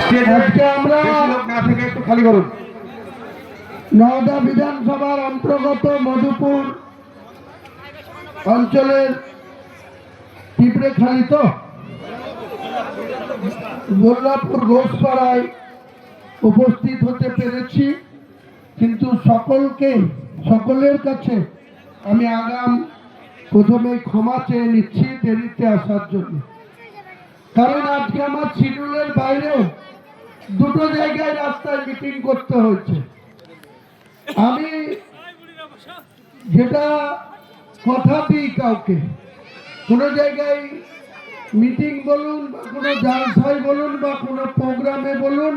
আজকে আমরা না থেকে একটু খালি করুন। নওদা বিধানসভার অন্তর্গত মধুপুর অঞ্চলের পিঁপড়েখালি তো গোল্লাপুর ঘোষপাড়ায় উপস্থিত হতে পেরেছি, কিন্তু সকলের কাছে আমি প্রথমে ক্ষমা চেয়ে নিচ্ছি দেরিতে আসার জন্য। কারণ আজকে আমার শিডিউলের বাইরেও দুটো জায়গায় রাস্তায় মিটিং করতে হয়েছে। আমি যেটা কথা দিই কাউকে, কোনো জায়গায় মিটিং বলুন বা কোনো জালসায় বলুন বা কোনো প্রোগ্রামে বলুন,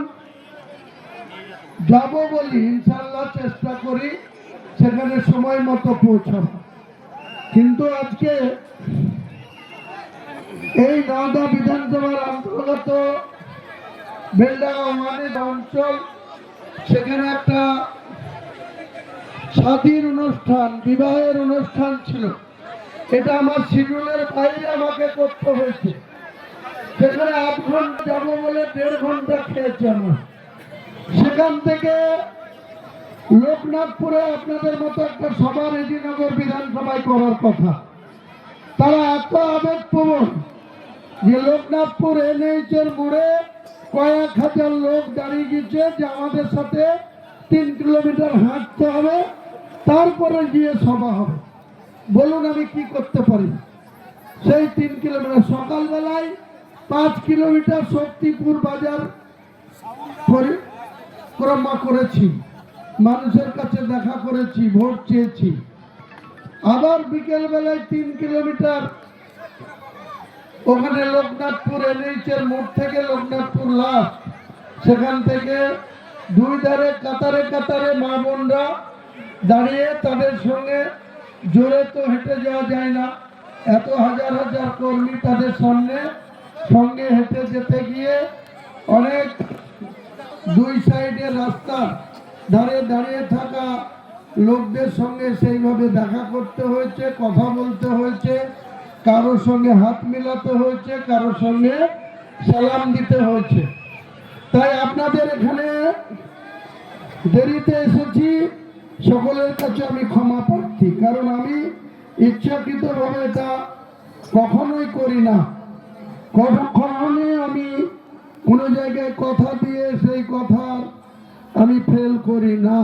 যাব বলি ইনশাল্লাহ চেষ্টা করি সেখানে সময় মতো পৌঁছাবো। কিন্তু আজকে এই নওদা বিধানসভার অন্তর্গত বেলডাঙ্গা অঞ্চল, সেখানে একটা স্বাধীন অনুষ্ঠান, বিবাহের অনুষ্ঠান ছিল। এটা আমার শিডিউলের বাইরে আমাকে করতে হয়েছে। সেখানে 8 ঘন্টা যাবো বলে 1.5 ঘন্টা খেয়েছি আমার। সেখান থেকে লোকনাথপুরে আপনাদের মতো একটা সভা রেজিনগর বিধানসভায় করার কথা। তারা এত আবেগপ্রবণ যে লোকনাথপুর NH এর মোড়ে কয়েক হাজার লোক দাঁড়িয়ে গেছে যে আমাদের সাথে 3 কিলোমিটার হাঁটতে হবে, তারপরে গিয়ে সভা হবে। বলুন আমি কি করতে পারি? সেই 3 কিলোমিটার সকালবেলায় 5 কিলোমিটার শক্তিপুর বাজার পরিক্রমা করেছি, মানুষের কাছে দেখা করেছি, ভোট চেয়েছি। আবার বিকেল বেলায় 3 কিলোমিটার ওখানে লোকনাথপুর NH এর মোড় থেকে লোকনাথপুর লাস্ট, সেখান থেকে 2 ধারে কাতারে কাতারে মা বোনরা দাঁড়িয়ে, তাদের সঙ্গে জোরে তো হেঁটে যাওয়া যায় না, এত হাজার হাজার কর্মী তাদের সঙ্গে হেঁটে যেতে গিয়ে অনেক 2 সাইডের রাস্তা ধারে দাঁড়িয়ে থাকা লোকদের সঙ্গে সেইভাবে দেখা করতে হয়েছে, কথা বলতে হয়েছে, কারোর সঙ্গে হাত মিলাতে হয়েছে, কারোর সঙ্গে সালাম দিতে হয়েছে। তাই আপনাদের এখানে দেরিতে এসেছি, সকলের কাছে আমি ক্ষমা প্রার্থী। কারণ আমি ইচ্ছাকৃতভাবে এটা কখনোই করি না, কখনোই আমি কোনো জায়গায় কথা দিয়ে সেই কথা আমি ফেল করি না।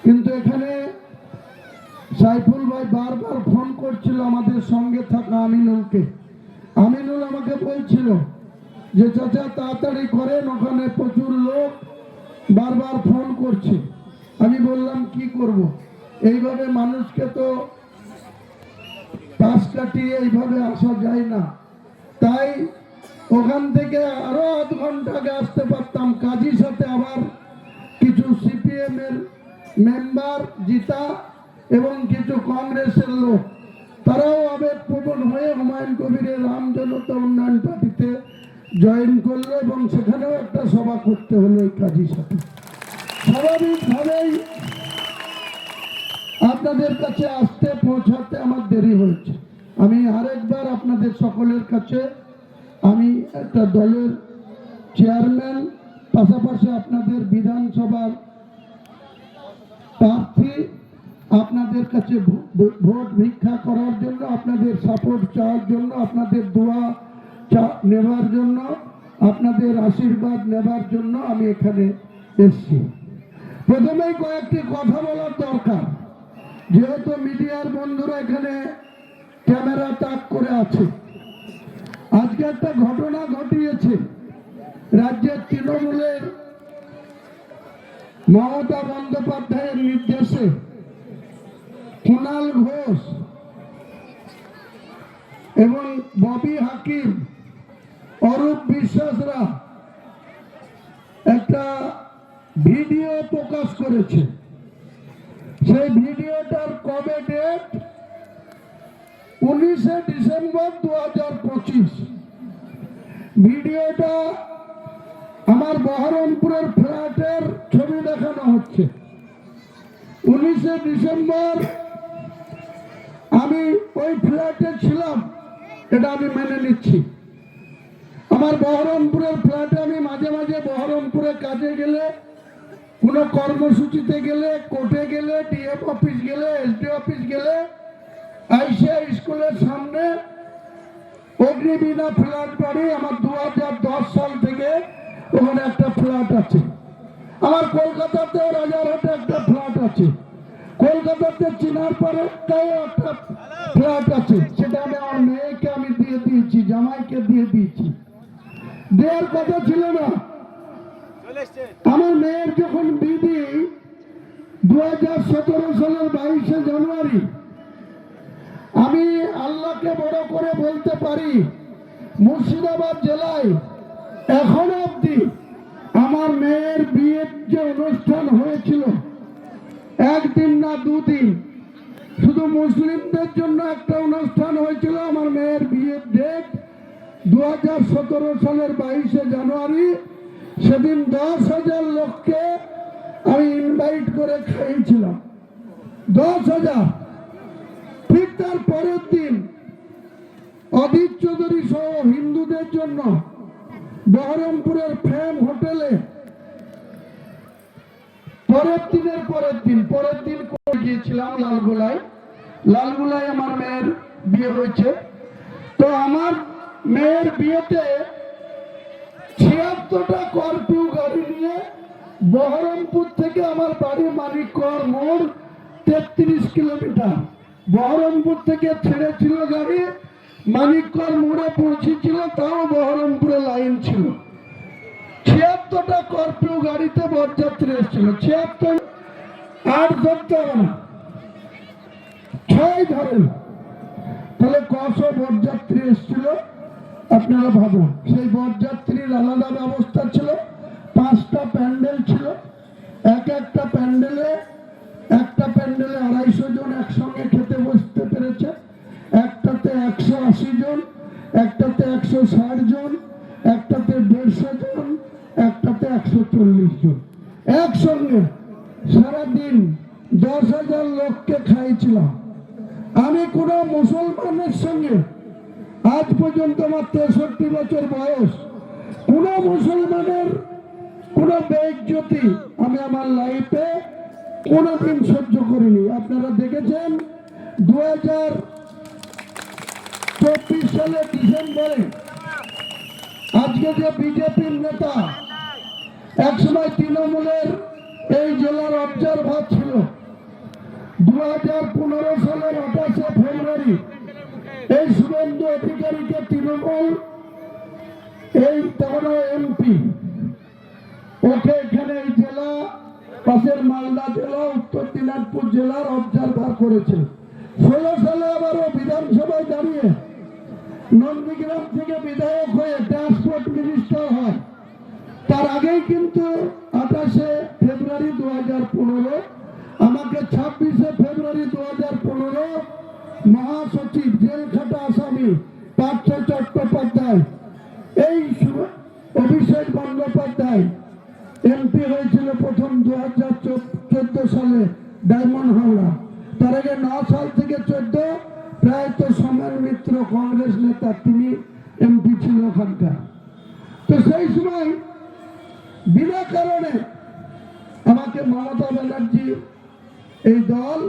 কিন্তু এখানে সাইফুল ভাই বারবার ফোন করছিল আমাদের সঙ্গে থাকা আমিনুলকে। আমিনুল আমাকে বলছিল যে চাচা তাড়াতাড়ি করেন, ওখানে প্রচুর লোক বারবার ফোন করছে। আমি বললাম কি করব, এইভাবে মানুষকে তো পাশ কাটিয়ে এইভাবে আসা যায় না। তাই ওখান থেকে আরো 8 ঘন্টা আগে আসতে পারতাম। কাজীর সাথে আবার কিছু CPM এর মেম্বার জিতা এবং কিছু কংগ্রেসের লোক, তারাও আবেগপ্রবণ হয়ে হুমায়ুন কবিরের রামজনতা উন্নয়ন পার্টিতে জয়েন করলো এবং সেখানেও একটা সভা করতে হলো এই কাজীর সাথে। স্বাভাবিকভাবেই আপনাদের কাছে আসতে পৌঁছাতে আমার দেরি হয়েছে। আমি আরেকবার আপনাদের সকলের কাছে, আমি একটা দলের চেয়ারম্যান, পাশাপাশি আপনাদের বিধানসভার প্রার্থী, আপনাদের কাছে ভোট ভিক্ষা করার জন্য, আপনাদের সাপোর্ট চাওয়ার জন্য, আপনাদের দোয়া নেবার জন্য, আপনাদের আশীর্বাদ নেবার জন্য আমি এখানে এসেছি। প্রথমেই কয়েকটি কথা বলার দরকার, যেহেতু মিডিয়ার বন্ধুরা এখানে ক্যামেরা তাক করে আছে। আজকে একটা ঘটনা ঘটিয়েছে রাজ্যের তৃণমূলের মমতা বন্দ্যোপাধ্যায়ের নির্দেশে কুণাল ঘোষ এবং ববি হাকিম, অরূপ বিশ্বাসরা একটা ভিডিও প্রকাশ করেছে। সেই ভিডিওটার কবে ডেট? 19শে ডিসেম্বর 2025। ভিডিওটা আমার বহরমপুরের ফ্ল্যাটের ছবি দেখানো হচ্ছে। 19শে ডিসেম্বর আমি ওই ফ্ল্যাটে ছিলাম, এটা আমি মেনে নিচ্ছি। আমার বহরমপুরের ফ্ল্যাটে আমি মাঝে বহরমপুরে কাজে গেলে, কোনো কর্মসূচিতে গেলে, কোর্টে গেলে, ডিএম অফিস গেলে, এসডি অফিস গেলে, আইসিআই স্কুলের সামনে অগ্নিবীণা ফ্ল্যাট বাড়ি আমার 2010 সাল থেকে ওখানে একটা ফ্ল্যাট আছে। আমার কলকাতাতেও রাজারহাটে একটা ফ্ল্যাট আছে, কলকাতাতে চিনারপাড়াতেও একটা ফ্ল্যাট আছে। সেটা আমি আমার মেয়েকে আমি দিয়ে দিয়েছি, জামাইকে দিয়ে দিয়েছি। দেওয়ার কথা ছিল না। আমার মেয়ের যখন বিধি 2017 সালের 22শে জানুয়ারি, আমি আল্লাহকে বড় করে বলতে পারি মুর্শিদাবাদ জেলায় এখনো অব্দি আমার মেয়ের বিয়ের যে অনুষ্ঠান হয়েছিল, একদিন না দুদিন, শুধু মুসলিমদের জন্য একটা অনুষ্ঠান হয়েছিল। আমার মেয়ের বিয়ের ডেট 2017 সালের 22শে জানুয়ারি। সেদিন 10,000 লোককে আমি ইনভাইট করে খাইয়েছিলাম, 10,000। ঠিক তার পরের দিন অদিত চৌধুরী সহ হিন্দুদের জন্য বহরমপুরের ফ্রেম হোটেলে পরের দিন করে গিয়েছিলাম লালগোলায় আমার মেয়ের বিয়ে হয়েছে। তো আমার মেয়ের বিয়েতে 76টা কর্পিউ গাড়ি নিয়ে বহরমপুর থেকে আমার বাড়ি মানিকগড় মোড় 33 কিলোমিটার, বহরমপুর থেকে ছেড়েছিল গাড়ি, মানিকগড় মোড়ে পৌঁছেছিল, তাও বহরমপুরে লাইন ছিল। 76টা কর্পিউ গাড়িতে বরযাত্রী এসেছিল। 76, 8 ধরতে হবে না, 6 ধরেন, তাহলে কশো বরযাত্রী এসেছিল আপনারা ভাবুন। সেই বরযাত্রীর আলাদা ব্যবস্থা ছিল, 5টা প্যান্ডেল ছিল। একটা প্যান্ডেলে 250 জন একসঙ্গে খেতে বসতে পেরেছে, একটাতে 180 জন, একটাতে 160 জন, একটাতে 150 জন, একটাতে 140 জন একসঙ্গে সারাদিন 10,000 লোককে খাইয়েছিলাম। আমি কোনো মুসলমানের সঙ্গে আজ পর্যন্ত আমার 63 বছর বয়স, কোন মুসলমানের কোন বেইজ্জতি আমি আমার লাইফে কোনদিন সহ্য করিনি। আপনারা দেখেছেন 2024 সালের ডিসেম্বরে আজকে যে বিজেপির নেতা, একসময় তৃণমূলের এই জেলার অবজারভার ছিল, 2015 সালের 28শে ফেব্রুয়ারি এই শুভেন্দু অধিকারীকে তৃণমূল, এই তখন এমপি, ওকে এখানে এই জেলা, পাশের মালদা জেলা, উত্তর দিনাজপুর জেলার অবজারভার করেছে। 16 সালে আবারও বিধানসভায় দাঁড়িয়ে নন্দীগ্রাম থেকে বিধায়ক হয়ে ট্রান্সপোর্ট মিনিস্টার হয়। তার আগেই কিন্তু 28শে ফেব্রুয়ারি 2015 আমাকে 26শে ফেব্রুয়ারি 2015 মহাসচিব, জেলখাটা আসামি পার্থ চট্টোপাধ্যায়, এই অভিষেক বন্দ্যোপাধ্যায় এমপি হয়েছিল প্রথম 2014 সালে ডায়মন্ড হাওড়া। তার আগে 9 সাল থেকে 14 প্রায়ত সমেন মিত্র কংগ্রেস নেতা, তিনি এমপি ছিল ওখানকার। তো সেই সময় বিনা কারণে আমাকে মমতা ব্যানার্জি এই দল,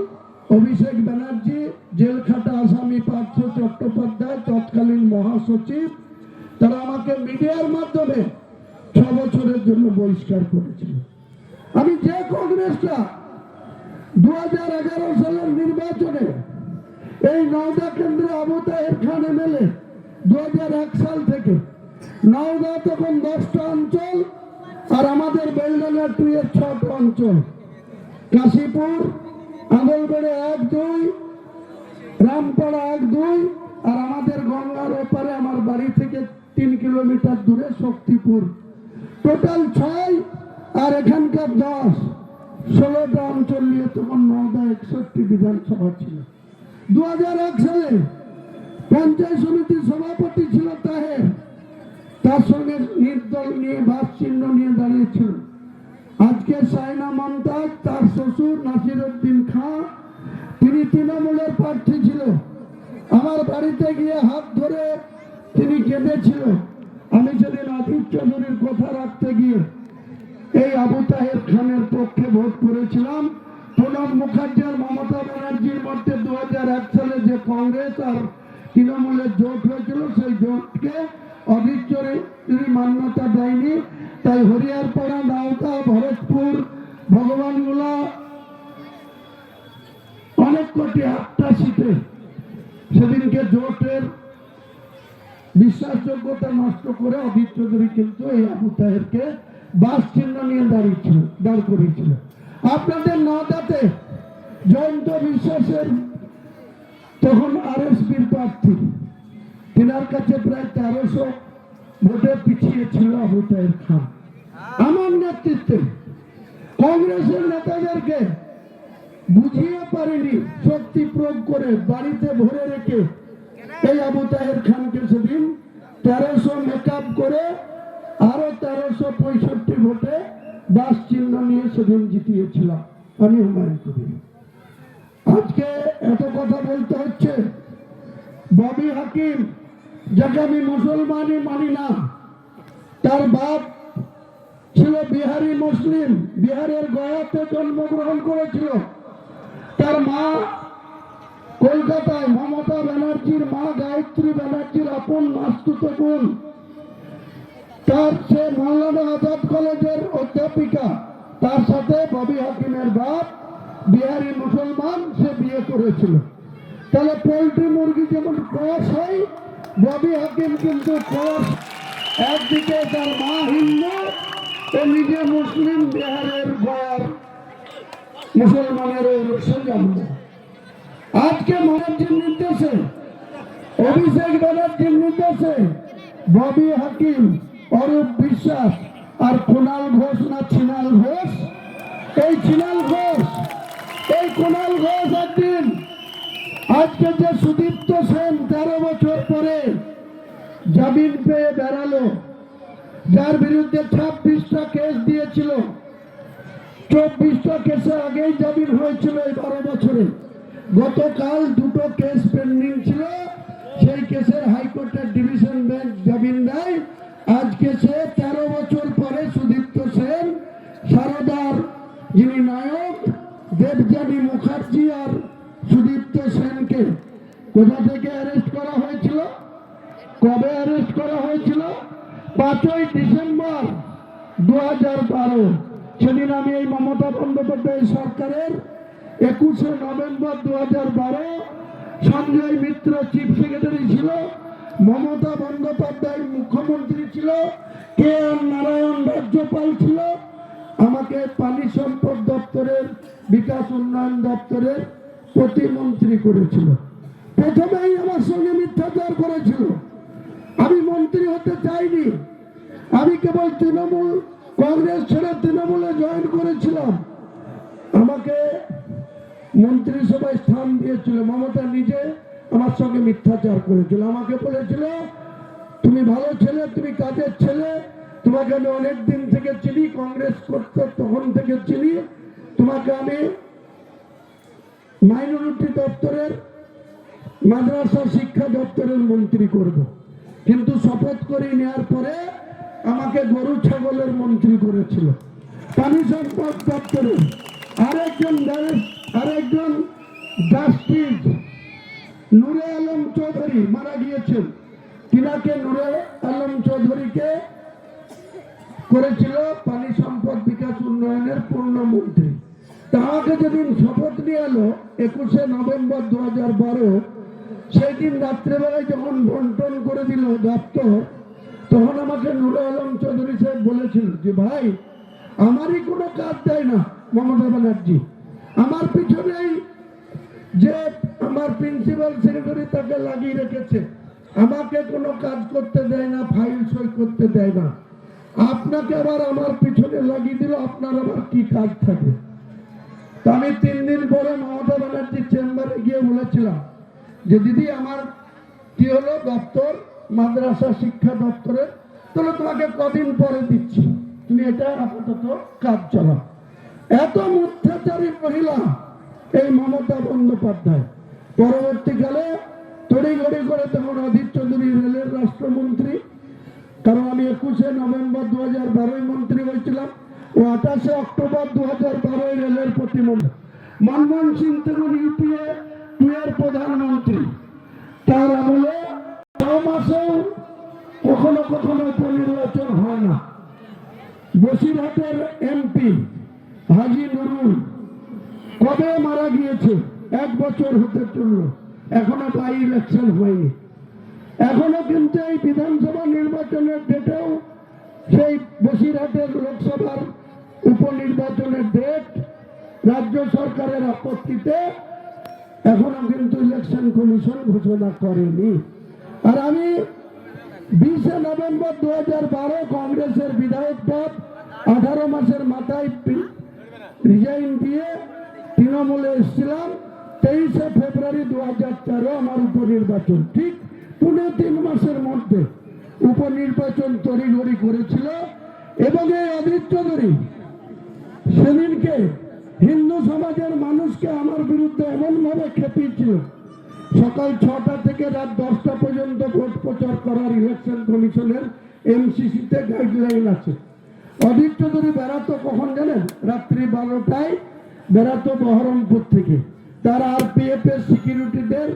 অভিষেক ব্যানার্জি, জেলখাটা আসামি পার্থ চট্টোপাধ্যায় তৎকালীন মহাসচিব, তারা আমাকে মিডিয়ার মাধ্যমে 6 বছরের জন্য বহিষ্কার করেছিল। আমি যে কংগ্রেসটা 2011 সালের নির্বাচনে এই নওদা কেন্দ্রে আবু তাহের খান এমএলএ 2001 সাল থেকে, নওদা তখন 10টা অঞ্চল আর আমাদের বেলডাঙ্গা 2 এর 6টা অঞ্চল, কাশীপুর, আঙলবেড়ে 1, 2, রামপাড়া 1, 2, আর আমাদের গঙ্গার ওপারে আমার বাড়ি থেকে 3 কিলোমিটার দূরে শক্তিপুর, টোটাল 6 আর এখানকার 10, 16টা অঞ্চল নিয়ে তখন নওদা 61 বিধানসভা ছিল। 2001 সালে পঞ্চায়েত সমিতির সভাপতি ছিল তাহের, তার সঙ্গে নির্দল নিয়ে বাস চিহ্ন নিয়ে দাঁড়িয়েছিল। আজকে সাইনা মমতাজ, তার শ্বশুর নাসিরউদ্দিন খাঁ, তিনি তৃণমূলের প্রার্থী ছিল। আমার বাড়িতে গিয়ে হাত ধরে তিনি কেঁদেছিল। আমি সেদিন অজিত চৌধুরীর কথা রাখতে গিয়ে আবু তাহের খানের পক্ষে ভোট করেছিলাম। প্রণব মুখার্জি আর মমতা ব্যানার্জির মধ্যে 2001 সালে যে কংগ্রেস আর তৃণমূলের জোট হয়েছিল, সেই জোটকে অধীর চৌধুরী মান্যতা দেয়নি। তাই হরিয়ারপাড়া, নাওতা, ভরতপুর, ভগবানগোলা অনেক কোটি 8টা সিটে সেদিনকে জোটের বিশ্বাসযোগ্যতা নষ্ট করে অধীর চৌধুরী কিন্তু এই আবু তাহেরকে বাস চিহ্ন নিয়ে দাঁড় করিয়েছিল। আপনাদের নওদাতে জয়ন্ত বিশ্বাসের তখন আরএসপির প্রার্থী, তিনার কাছে প্রায় 1300 ভোটে পিছিয়ে ছিল আবু তাহের খান। আমার নেতৃত্বে কংগ্রেসের নেতাদেরকে বুঝিয়ে পারেনি, শক্তি প্রয়োগ করে বাড়িতে ভরে রেখে এই আবু তাহের খানকে সেদিন 1300 মেকআপ করে আরো 1365 ভোটে বাস চিহ্ন নিয়ে সেদিন জিতিয়েছিলাম আমি, হুমায়ুন কবির। আজকে এত কথা বলতে হচ্ছে। ববি হাকিম, যাকে আমি মুসলমানই মানি না, তার বাপ ছিল বিহারি মুসলিম, বিহারের গয়াতে জন্মগ্রহণ করেছিল। তার মা কলকাতায়, মমতা ব্যানার্জির মা গায়ত্রী ব্যানার্জির আপন মাস্তুতো বোন। তার সে মৌলানা আজাদ কলেজের অধ্যাপিকা, তার সাথে ববি হাকিমের বাপ বিহারি মুসলমান, সে বিয়ে করেছিল। তাহলে পোল্ট্রি মুরগি যেমন ক্রস হয়, ববি হাকিম কিন্তু ক্রস। একদিকে তার মা হিন্দু, ও নিজে মুসলিম, বিহারের গয়ার মুসলমানের ওই জন্ম। আজকে ব্যানার্জির নির্দেশে, অভিষেক ব্যানার্জির নির্দেশে ববি হাকিম, অরূপ বিশ্বাস আর কুণাল ঘোষ না ছিনাল ঘোষ, এই ছিনাল ঘোষ, এই কুণাল ঘোষ একদিন আজকে যে সুদীপ্ত সেন 13 বছর পরে জামিন পেয়ে বেড়ালো, যার বিরুদ্ধে 26টা কেস দিয়েছিল, 24টা কেসে আগেই জামিন হয়েছিল এই 12 বছরে। গতকাল 2টো কেস পেন্ডিং ছিল, সেই কেসের হাইকোর্টের ডিভিশন বেঞ্চ জামিন দেয়। আজকে সে 13 বছর পরে সুদীপ্ত সেন, সারদার যিনি নায়ক দেবযানী মুখার্জি আর সুদীপ্ত সেনকে কোথা থেকে অ্যারেস্ট করা হয়েছিল, কবে অ্যারেস্ট করা হয়েছিল? 5ই ডিসেম্বর 2012। সেদিন আমি এই মমতা বন্দ্যোপাধ্যায় সরকারের 21শে নভেম্বর 2012 সঞ্জয় মিত্র চিফ সেক্রেটারি ছিল, মমতা বন্দ্যোপাধ্যায় মুখ্যমন্ত্রী ছিল, কে আর নারায়ণ রাজ্যপাল ছিল। আমাকে পানি সম্পদ দপ্তরের, বিকাশ উন্নয়ন দপ্তরের প্রতিমন্ত্রী করেছিল। প্রথমেই আমার সঙ্গে মিথ্যাচার করেছিল। আমি মন্ত্রী হতে চাইনি, আমি কেবল তৃণমূল কংগ্রেস ছেড়ে তৃণমূলে জয়েন করেছিলাম। আমাকে মন্ত্রিসভায় স্থান দিয়েছিল। মমতা নিজে আমার সঙ্গে মিথ্যাচার করেছিল। আমাকে বলেছিল, তুমি ভালো ছেলে, তুমি কাজের ছেলে, তোমাকে আমি অনেক দিন থেকে চিনি, কংগ্রেস করতে তখন থেকে চিনি, তোমাকে আমি মাইনরিটি দপ্তরের, মাদ্রাসা শিক্ষা দপ্তরের মন্ত্রী করব। কিন্তু শপথ করে নেওয়ার পরে আমাকে গরু ছাগলের মন্ত্রী করেছিল। পানি সম্পদ দপ্তরের আরেকজন জাস্টিস নূরে আলম চৌধুরী মারা গিয়েছেন, তিনাকে নূরে আলম চৌধুরীকে করেছিল পানি সম্পদ বিকাশ উন্নয়নের পূর্ণমন্ত্রী। তা আমাকে যেদিন শপথ নিয়ে এলো 21শে নভেম্বর 2012, সেই দিন রাত্রেবেলায় যখন বন্টন করে দিল দপ্তর, তখন আমাকে নূরে আলম চৌধুরী সাহেব বলেছিল যে ভাই, আমারই কোনো কাজ দেয় না মমতা ব্যানার্জি, আমার পিছনেই যে আমার প্রিন্সিপাল সেক্রেটারি তাকে লাগিয়ে রেখেছে, আমাকে কোনো কাজ করতে দেয় না, ফাইল সই করতে দেয় না, আপনাকে আবার আমার পিছনে লাগিয়ে দিল, আপনার আবার কি কাজ থাকে? তো আমি 3 দিন পরে মমতা ব্যানার্জির চেম্বারে গিয়ে বলেছিলাম যে দিদি, আমার কি হলো দপ্তর, মাদ্রাসা শিক্ষা দপ্তরের, তাহলে তোমাকে কদিন পরে দিচ্ছি, তুমি এটা আপাতত কাজ চালাও। এত মিথ্যাচারী মহিলা এই মমতা বন্দ্যোপাধ্যায়। পরবর্তীকালে তড়িঘড়ি করে তখন অধীর চৌধুরী রেলের রাষ্ট্রমন্ত্রী, কারণ আমি 21শে নভেম্বর 2012 মন্ত্রী হয়েছিলাম, ও 28 অক্টোবর 2012 রেলের প্রতিমন্ত্রী। মনমোহন সিং তখন ইউপিএ 2 এর প্রধানমন্ত্রী। তার আমলে 6 মাসেও কখনো কখনো উপনির্বাচন হয় না। বসিরহাটের এমপি হাজি নুরুল কবে মারা গিয়েছে? 1 বছর হতে চলল, এখনো বাই ইলেকশন হয়নি। এখনো কিন্তু এই বিধানসভা নির্বাচনের ডেটেও সেই বসিরহাটের লোকসভার উপনির্বাচনের ডেট রাজ্য সরকারের আপত্তিতে এখনো কিন্তু ইলেকশন কমিশন ঘোষণা করেনি। আর আমি 20 নভেম্বর 2012 কংগ্রেসের বিধায়ক পদ 18 মাসের মাথায় রিজাইন দিয়ে তৃণমূলে এসেছিলাম। 23 ফেব্রুয়ারি 2013 আমার উপনির্বাচন, ঠিক 3 মাসের মধ্যে উপনির্বাচন তড়িঘড়ি করেছিল। এবং এই অধীর চৌধুরী সেদিনকে হিন্দু সমাজের মানুষকে আমার বিরুদ্ধে এমনভাবে খেপিয়েছিল, সকাল 6টা থেকে রাত 10টা পর্যন্ত ভোট প্রচার করার ইলেকশন কমিশনের এমসিসিতে গাইডলাইন আছে। অধীর চৌধুরী বেড়াতো কখন জানেন? রাত্রি 12টায় বেড়াতো বহরমপুর থেকে। তার আরপিএফ এর সিকিউরিটিদের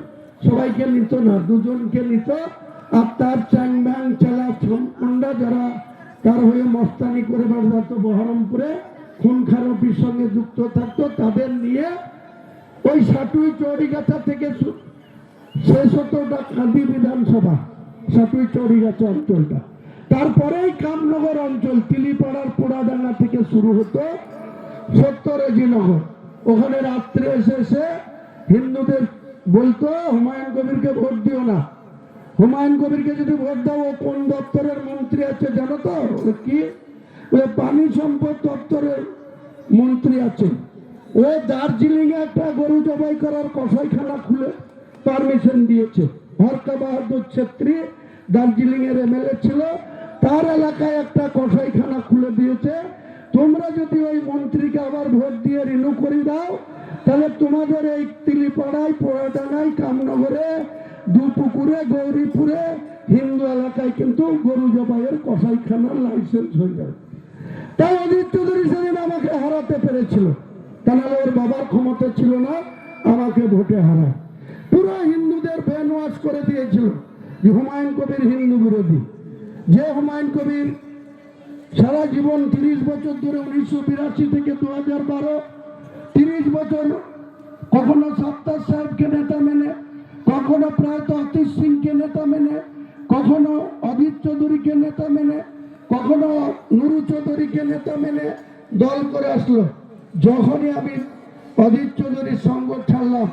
সবাইকে নিত না, 2 জনকে নিত। আর তার চ্যাং ব্যাং চালা মুন্ডা যারা তার হয়ে মস্তানি করে বেড়াতো বহরমপুরে, খুন খারাপির সঙ্গে যুক্ত থাকতো, তাদের নিয়ে ওই সাটুই চৌরিগাছা থেকে শেষ হতো কাঁদি বিধানসভা, সাটুই চৌরিগাছা অঞ্চলটা। তারপরেই কামনগর অঞ্চল তিলিপাড়ার পোড়াডাঙ্গা থেকে শুরু হতো 70 রেজিনগর। ওখানে রাত্রে এসে হিন্দুদের বলতো হুমায়ুন কবিরকে ভোট দিও না। হুমায়ুন কবিরকে যদি ভোট দাও, ও কোন দপ্তরের মন্ত্রী আছে জানো তো? কি পানি সম্পদ দপ্তরের মন্ত্রী আছে। ও দার্জিলিং এ একটা গরু জবাই করার কসাইখানা খুলে পারমিশন দিয়েছে। হরকা বাহাদুর ছেত্রী দার্জিলিং এর এমএলএ ছিল, তার এলাকায় একটা কসাইখানা খুলে দিয়েছে। তোমরা যদি ওই মন্ত্রীকে আবার ভোট দিয়ে রিনিউ করে দাও, তাহলে তোমাদের এই তিলিপাড়ায়, পোড়াডাঙ্গায়, কামনগরে, দুপুকুরে, গৌরীপুরে হিন্দু এলাকায় কিন্তু গরু জবাইয়ের কসাইখানার লাইসেন্স হয়ে যাবে। তাই অধীর চৌধুরী সেদিন আমাকে হারাতে পেরেছিল, তাহলে ওর বাবার ক্ষমতা ছিল না আমাকে ভোটে হারায়। পুরো হিন্দুদের ব্রেন ওয়াশ করে দিয়েছিল যে হুমায়ুন কবির হিন্দু বিরোধী। যে হুমায়ুন কবির সারা জীবন 30 বছর ধরে 1982 থেকে 2012 30 বছর কখনো সাত্তার সাহেবকে নেতা মেনে, কখনো প্রায়ত আতিশ সিংকে নেতা মেনে, কখনো অধীর চৌধুরীকে নেতা মেনে, কখনো নুরু চৌধুরীকে নেতা মেনে দল করে আসলো। যখনই আমি অধীর চৌধুরীর সঙ্গ ছাড়লাম,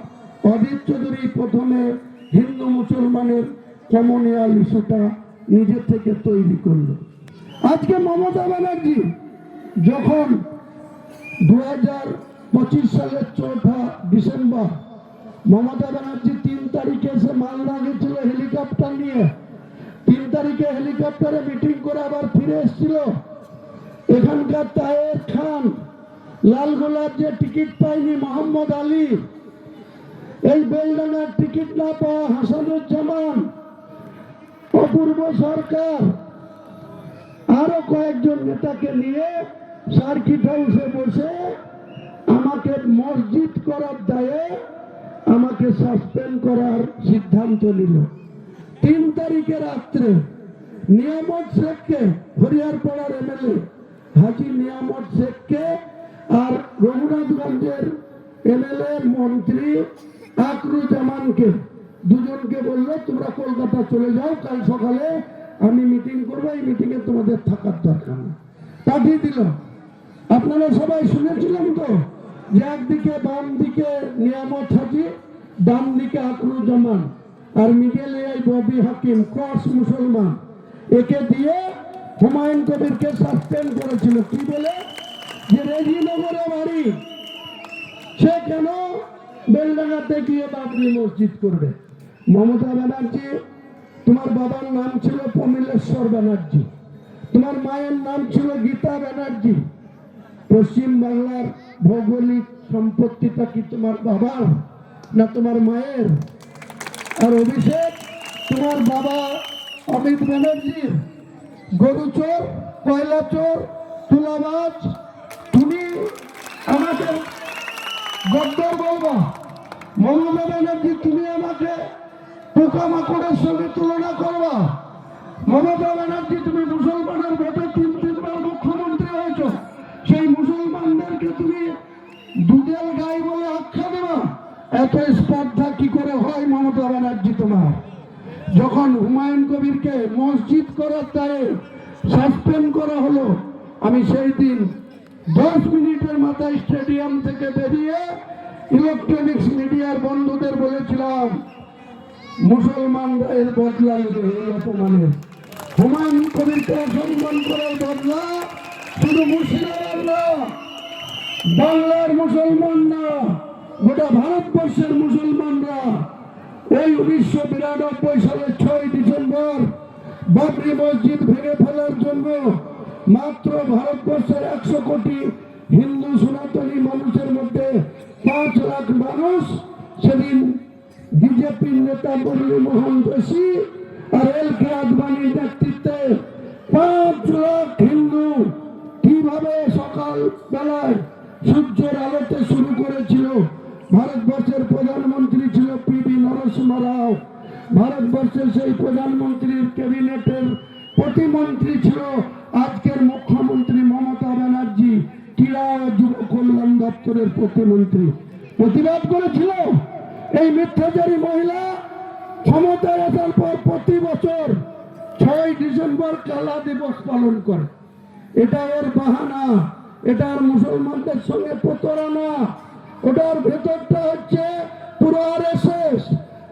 অধীর চৌধুরী প্রথমে হিন্দু মুসলমানের কমনিয়াল ইস্যুটা নিজে থেকে তৈরি করলো। আজকে মমতা ব্যানার্জি যখন 2025 সালের 4 ডিসেম্বর মমতা ব্যানার্জি 3 তারিখে এসে মালদা গেছিল হেলিকপ্টার নিয়ে, 3 তারিখে হেলিকপ্টারে মিটিং করে আবার ফিরে এসেছিল। এখানকার তাহের খান, লালগোলার যে টিকিট পায়নি মোহাম্মদ আলী, এই বেলডাঙ্গার টিকিট না পাওয়া হাসানুজ্জামান, অপূর্ব সরকার, আরো কয়েকজন নেতাকে নিয়ে সার্কিট হাউসে বসে আমাকে মসজিদ করার দায়ে আমাকে সাসপেন্ড করার সিদ্ধান্ত নিল। 3 তারিখে রাত্রে নিয়ামত শেখকে, হরিয়ারপাড়ার এমএলএ হাজি নিয়ামত শেখকে আর রঘুনাথগঞ্জের এমএলএ মন্ত্রী আকরুজ্জামানকে, 2 জনকে বললো তোমরা কলকাতা চলে যাও, কাল সকালে আমি মিটিং করবো, এই মিটিং এ তোমাদের থাকার দরকার না। পাঠিয়ে দিল। আপনারা সবাই শুনেছিলেন তো যে একদিকে বাম দিকে নিয়ামত হাজি, ডান দিকে আকরুজ্জামান, আর মিডলে এই ববি হাকিম, ক্রস মুসলমান, একে দিয়ে হুমায়ুন কবিরকে সাসপেন্ড করেছিল। কি বলে? যে রেজিনগরে বাড়ি, সে কেন বেলডাঙ্গাতে গিয়ে বাবরি মসজিদ করবে? মমতা ব্যানার্জি, তোমার বাবার নাম ছিল প্রমিলেশ্বর ব্যানার্জি, তোমার মায়ের নাম ছিল গীতা ব্যানার্জি। পশ্চিম বাংলার ভৌগোলিক সম্পত্তিটা কি তোমার বাবার না তোমার মায়ের? আর অভিষেক, তোমার বাবা অমিত ব্যানার্জি গরু চোর, কয়লা চোর, তুলাবাজ, আমাকে গদ্দার বলবো? মমতা ব্যানার্জি, তুমি আমাকে পোকামাকড়ের সঙ্গে তুলনা করবা? মমতা ব্যানার্জি, তুমি মুসলমানের ভোটে তিনবার মুখ্যমন্ত্রী হয়েছ, সেই মুসলমানদেরকে তুমি দুধের গাই বলে আখ্যা দেবা? এত স্পর্ধা কি করে হয় মমতা ব্যানার্জি তোমার? যখন হুমায়ুন কবিরকে মসজিদ করার দায়ে সাসপেন্ড করা হলো, আমি সেই দিন 10 মিনিটের মাথায় স্টেডিয়াম থেকে বেরিয়ে ইলেকট্রনিক্স মিডিয়ার বন্ধুদের বলেছিলাম, মুসলমানরা এর বদলা নেবে। এই অপমানের হুমায়ুন কবিরকে অসম্মান করার বদলা শুধু মুর্শিদাবাদ না, বাংলার মুসলমান না, গোটা ভারতবর্ষের মুসলমানরা এই 1992 সালের 6 ডিসেম্বর বাবরি মসজিদ ভেঙে ফেলার জন্য মাত্র ভারতবর্ষের 100 কোটি হিন্দু সনাতনী মানুষের মধ্যে 5 লাখ মানুষ সেদিন বিজেপির নেতা মুরলীমোহন যোশী আর এল.কে. আদবানির নেতৃত্বে 5 লাখ হিন্দু কিভাবে সকাল বেলায় সূর্যের আলোতে শুরু করেছিল। ভারতবর্ষের প্রধানমন্ত্রী ছিল পি.ভি. নরসিংহ রাও, ভারতবর্ষের সেই প্রধানমন্ত্রীর ক্যাবিনেটের প্রতিমন্ত্রী ছিল আজকের মুখ্যমন্ত্রী মমতা ব্যানার্জি, ক্রীড়া ও যুব কল্যাণ দপ্তরের প্রতিমন্ত্রী। প্রতিবাদ করেছিল। এই মিথ্যাচারী মহিলা ক্ষমতায় আসার পর প্রতি বছর 6 ডিসেম্বর কালা দিবস পালন করে। এটা ওর বাহানা, এটা আর মুসলমানদের সঙ্গে প্রতারণা। ওটার ভেতরটা হচ্ছে পুরো আরএসএস।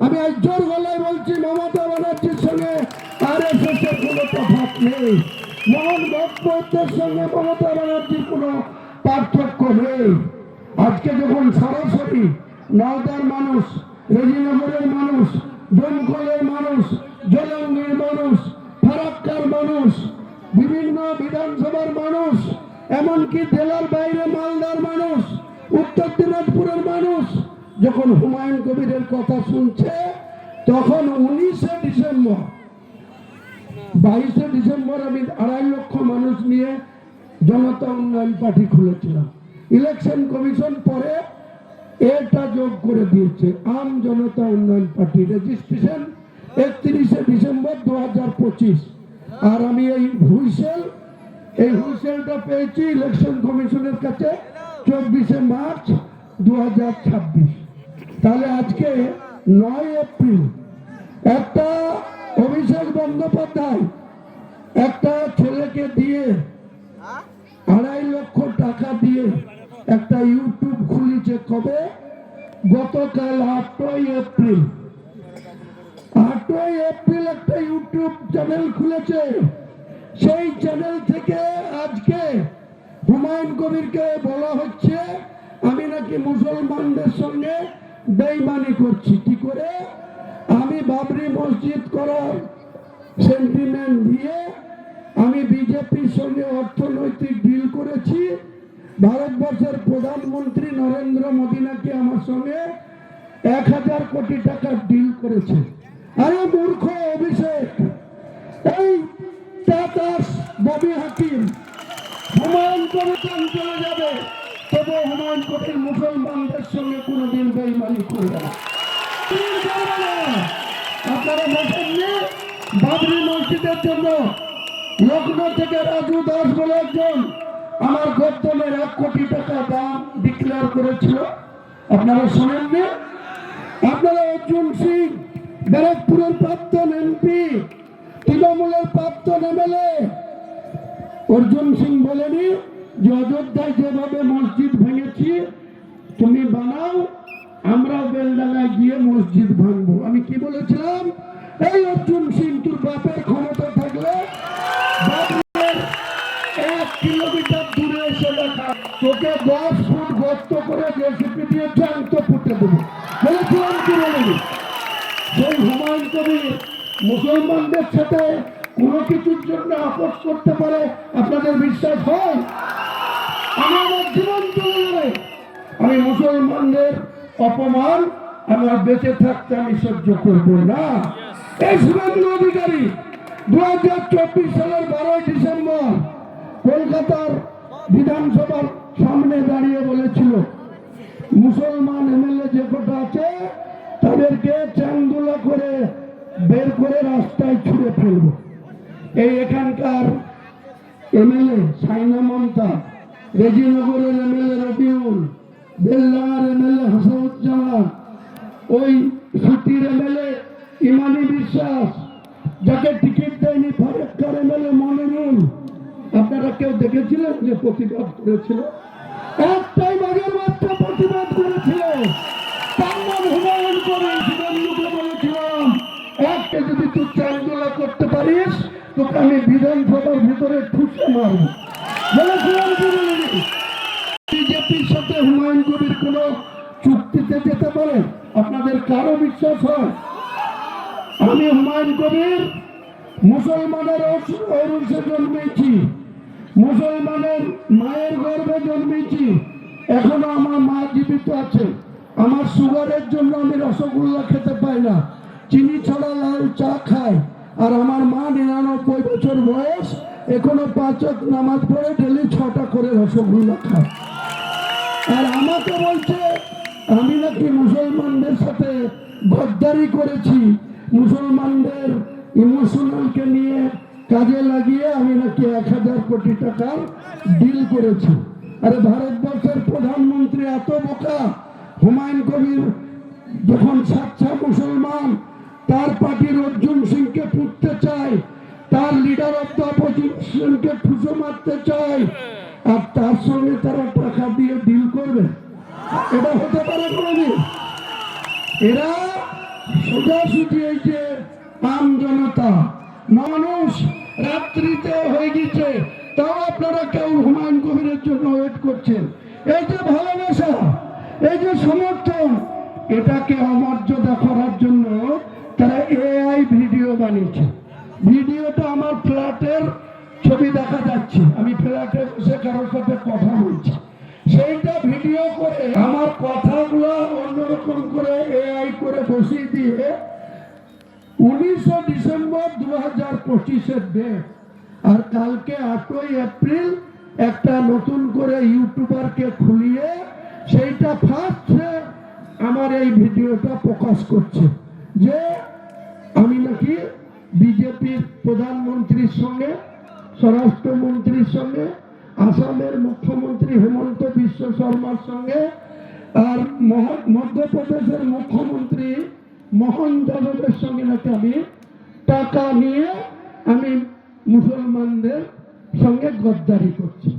আমি আজ জোর গলায় বলছি, মমতা ব্যানার্জির সঙ্গে আরএসএস এর কোনো তফাৎ নেই। মোহন ভগবতের সঙ্গে মমতা ব্যানার্জির কোনো পার্থক্য নেই। আজকে যখন সরাসরি নওদার মানুষ, রেজিনগরের মানুষ, দমকলের মানুষ, জলঙ্গির মানুষ, ফারাক্কার মানুষ, বিভিন্ন বিধানসভার মানুষ, এমনকি জেলার বাইরে মালদার মানুষ, উত্তর দিনাজপুরের মানুষ যখন হুমায়ুন কবিরের কথা শুনছে, তখন 19শে ডিসেম্বর 22শে ডিসেম্বর আমি 2.5 লক্ষ মানুষ নিয়ে জনতা উন্নয়ন পার্টি খুলেছিলাম। ইলেকশন কমিশন পরে এটা যোগ করে দিয়েছে, আম জনতা উন্নয়ন পার্টি। রেজিস্ট্রেশন 31শে ডিসেম্বর 2025। আর আমি এই হুইসেলটা পেয়েছি ইলেকশন কমিশনের কাছে 24শে মার্চ 2026। তাহলে আজকে 9 এপ্রিল একটা অভিষেক বন্দ্যোপাধ্যায় একটা ছেলেকে দিয়ে 2.5 লক্ষ টাকা দিয়ে একটা ইউটিউব খুলেছে। কবে? গতকাল 8ই এপ্রিল। 8ই এপ্রিল একটা ইউটিউব চ্যানেল খুলেছে। সেই চ্যানেল থেকে আজকে হুমায়ুন কবিরকে বলা হচ্ছে আমি নাকি মুসলমানদের সঙ্গে বেঈমানি করছি। কি করে? আমি বাবরি মসজিদ করার সেন্টিমেন্ট দিয়ে আমি বিজেপির সঙ্গে অর্থনৈতিক ডিল করেছি। ভারতবর্ষের প্রধানমন্ত্রী নরেন্দ্র মোদী নাকি আমার সঙ্গে 1000 কোটি টাকার ডিল করেছে। আরে মূর্খ অভিষেক, এই টাটাস ববি হাকিম হুমায়ুন কবির চলে যাবে, তবে হুমায়ুন কবির মুসলমানদের সঙ্গে কোনোদিন বেঈমানি করবে না। আপনারা বসেননি বাবরি মসজিদের জন্য লখনৌ থেকে রাজু দাস বলে একজন আমার গদ্দলের 1 কোটি টাকা দাম ডিক্লেয়ার করেছিল। আপনারা শোনেননি? আপনারা অর্জুন সিং ব্যারাকপুরের প্রাক্তন এমপি, তৃণমূলের প্রাক্তন এমএলএ অর্জুন সিং বলেনি যে অযোধ্যায় যেভাবে মসজিদ ভেঙেছি তুমি বানাও, আমরা বেলডাঙ্গায় গিয়ে মসজিদ ভাঙবো। আমি কি বলেছিলাম? এই অর্জুন সিং, তোর বাপের ক্ষমতা থাকলে 1 কিলোমিটার দূরে এসে দেখা, তোকে 10 ফুট গর্ত করে জেসিপি দিয়ে জ্যান্ত পুঁতে দেবো। বলেছিলাম কি বলিনি? সেই হুমায়ুন কবির মুসলমানদের সাথে কোনো কিছুর জন্য আপোষ করতে পারে? আপনাদের বিশ্বাস হয়? আমি আমার জীবন চলে যাবে, আমি মুসলমানদের অপমান আমার বেঁচে থাকতে আমি সহ্য করব না। এই শুভেন্দু অধিকারী 2024 সালের 12ই ডিসেম্বর কলকাতার বিধানসভার সামনে দাঁড়িয়ে বলেছিল মুসলমান এমএলএ যে কটা আছে তাদেরকে চাংদোলা করে বের করে রাস্তায় ছুঁড়ে ফেলবো। এই এখানকার এমএলএ সাইনা মমতা, রেজিনগরের এমএলএ রবিউল, বেলডাঙ্গার এমএলএ হাসানুজ্জামান, ওই সুতির এমএলএ ইমানি বিশ্বাস, যাকে টিকিট দেয়নি ফারাক্কার এমএলএ মনিরুল, আপনারা কেউ দেখেছিলেন যে প্রতিবাদ করেছিল? একটাই বাঘের বাচ্চা প্রতিবাদ করেছিল, তার নাম হুমায়ুন কবির। বন্ধুকে বলেছিলাম একটা যদি তুই চাংদোলা করতে পারিস তোকে আমি বিধানসভার ভিতরে ঠুসে মারব। বলেছিলাম কি বলিনি? বিজেপির সাথে হুমায়ুন কবির কোন চুক্তিতে যেতে পারে? আপনাদের কারো বিশ্বাস হয়? আমি হুমায়ুন কবির মুসলমানের ঔরসে জন্মেছি, মুসলমানের মায়ের গর্ভে জন্মেছি, এখনো আমার মা জীবিত আছে। আমার সুগারের জন্য আমি রসগোল্লা খেতে পাই না, চিনি ছাড়া লাল চা খাই। আর আমার মা 99 বছর বয়স, এখনো 5 ওয়াক্ত নামাজ পড়ে ডেলি 6টা করে রসগোল্লা খায়। আর আমাকে বলছে আমি নাকি মুসলমানদের সাথে গদ্দারি করেছি, মুসলমানদের ইমোশনালকে নিয়ে কাজে লাগিয়ে আমি নাকি 1000 কোটি টাকার ডিল করেছি। আরে ভারতবর্ষের প্রধানমন্ত্রী এত বোকা, হুমায়ুন কবির যখন সাচ্চা মুসলমান তার পার্টির অর্জুন সিংকে পুঁততে চায়, তার লিডার অফ দ্য অপোজিশনকে ঠুসো মারতে চায়, আর তার সঙ্গে তারা টাকা দিয়ে ডিল করবে? এটা হতে পারে কোনোদিন? এরা সোজাসুজি এই যে আম জনতা মানুষ রাত্রিতে হয়ে গেছে, তাও আপনারা কেউ হুমায়ুন কবিরের জন্য ওয়েট করছেন। এই যে ভালোবাসা, এই যে সমর্থন, এটাকে অমর্যাদা করার জন্য তারা এআই ভিডিও বানিয়েছে। ভিডিওটা আমার ফ্ল্যাটের ছবি দেখা যাচ্ছে, আমি ফ্ল্যাটে বসে কারোর সাথে কথা বলছি, সেইটা ভিডিও করে আমার কথাগুলো অন্যরকম করে এআই করে বসিয়ে দিয়ে 19 ডিসেম্বর 2025-এর ডেট, আর কালকে 8ই এপ্রিল একটা নতুন করে ইউটিউবারকে খুলিয়ে সেইটা ফার্স্টে আমার এই ভিডিওটা প্রকাশ করছে যে আমি নাকি বিজেপির প্রধানমন্ত্রীর সঙ্গে, স্বরাষ্ট্রমন্ত্রীর সঙ্গে, আসামের মুখ্যমন্ত্রী হেমন্ত বিশ্ব শর্মার সঙ্গে, আর মধ্যপ্রদেশের মুখ্যমন্ত্রী মোহন যাদবের সঙ্গে নাকি আমি টাকা নিয়ে আমি মুসলমানদের সঙ্গে গদ্দারি করছি।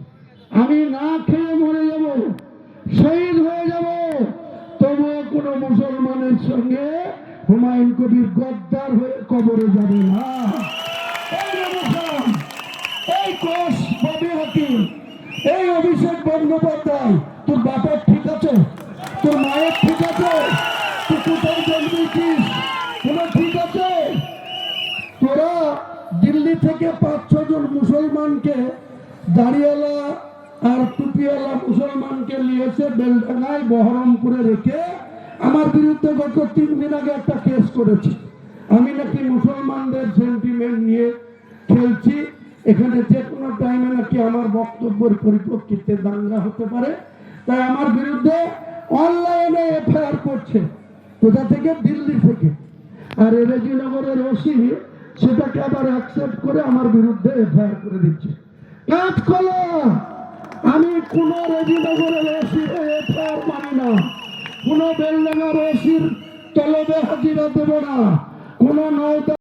আমি না খেয়ে মরে যাব, শহীদ হয়ে যাব, তবুও কোনো মুসলমানের সঙ্গে হুমায়ুন কবির গদ্দার হয়ে কবরে যাবে না। এই কোষ ববি হাকিম, এই অভিষেক বন্দ্যোপাধ্যায়, তোর বাপের ঠিক আছে? তোর মায়ের ঠিক আছে? তুই কোথায় জন্মেছিস? তোমার ঠিক আছে? তোরা দিল্লি থেকে 5-6 জন মুসলমানকে, দাড়িওয়ালা আর টুপিওয়ালা মুসলমানকে নিয়ে এসে বেলডাঙ্গায় বহরমপুরে রেখে আমার বিরুদ্ধে গত 3 দিন আগে একটা কেস করেছে। আমি নাকি মুসলমানদের সেন্টিমেন্ট নিয়ে খেলছি, এখানে যে কোনো টাইমে নাকি আমার বক্তব্যের পরিপ্রেক্ষিতে দাঙ্গা হতে পারে, তাই আমার বিরুদ্ধে অনলাইনে এফআইআর করছে। কোথা থেকে? দিল্লি থেকে। আর রেজিনগরের ওসি সেটাকে আবার অ্যাকসেপ্ট করে আমার বিরুদ্ধে এফআইআর করে দিচ্ছে। কাজ খোলা, আমি কোন রেজিনগরের ওসির এফআইআর মানি না, কোন বেলডাঙ্গার ওসির তলবে হাজিরা দেব না, কোন নৌকা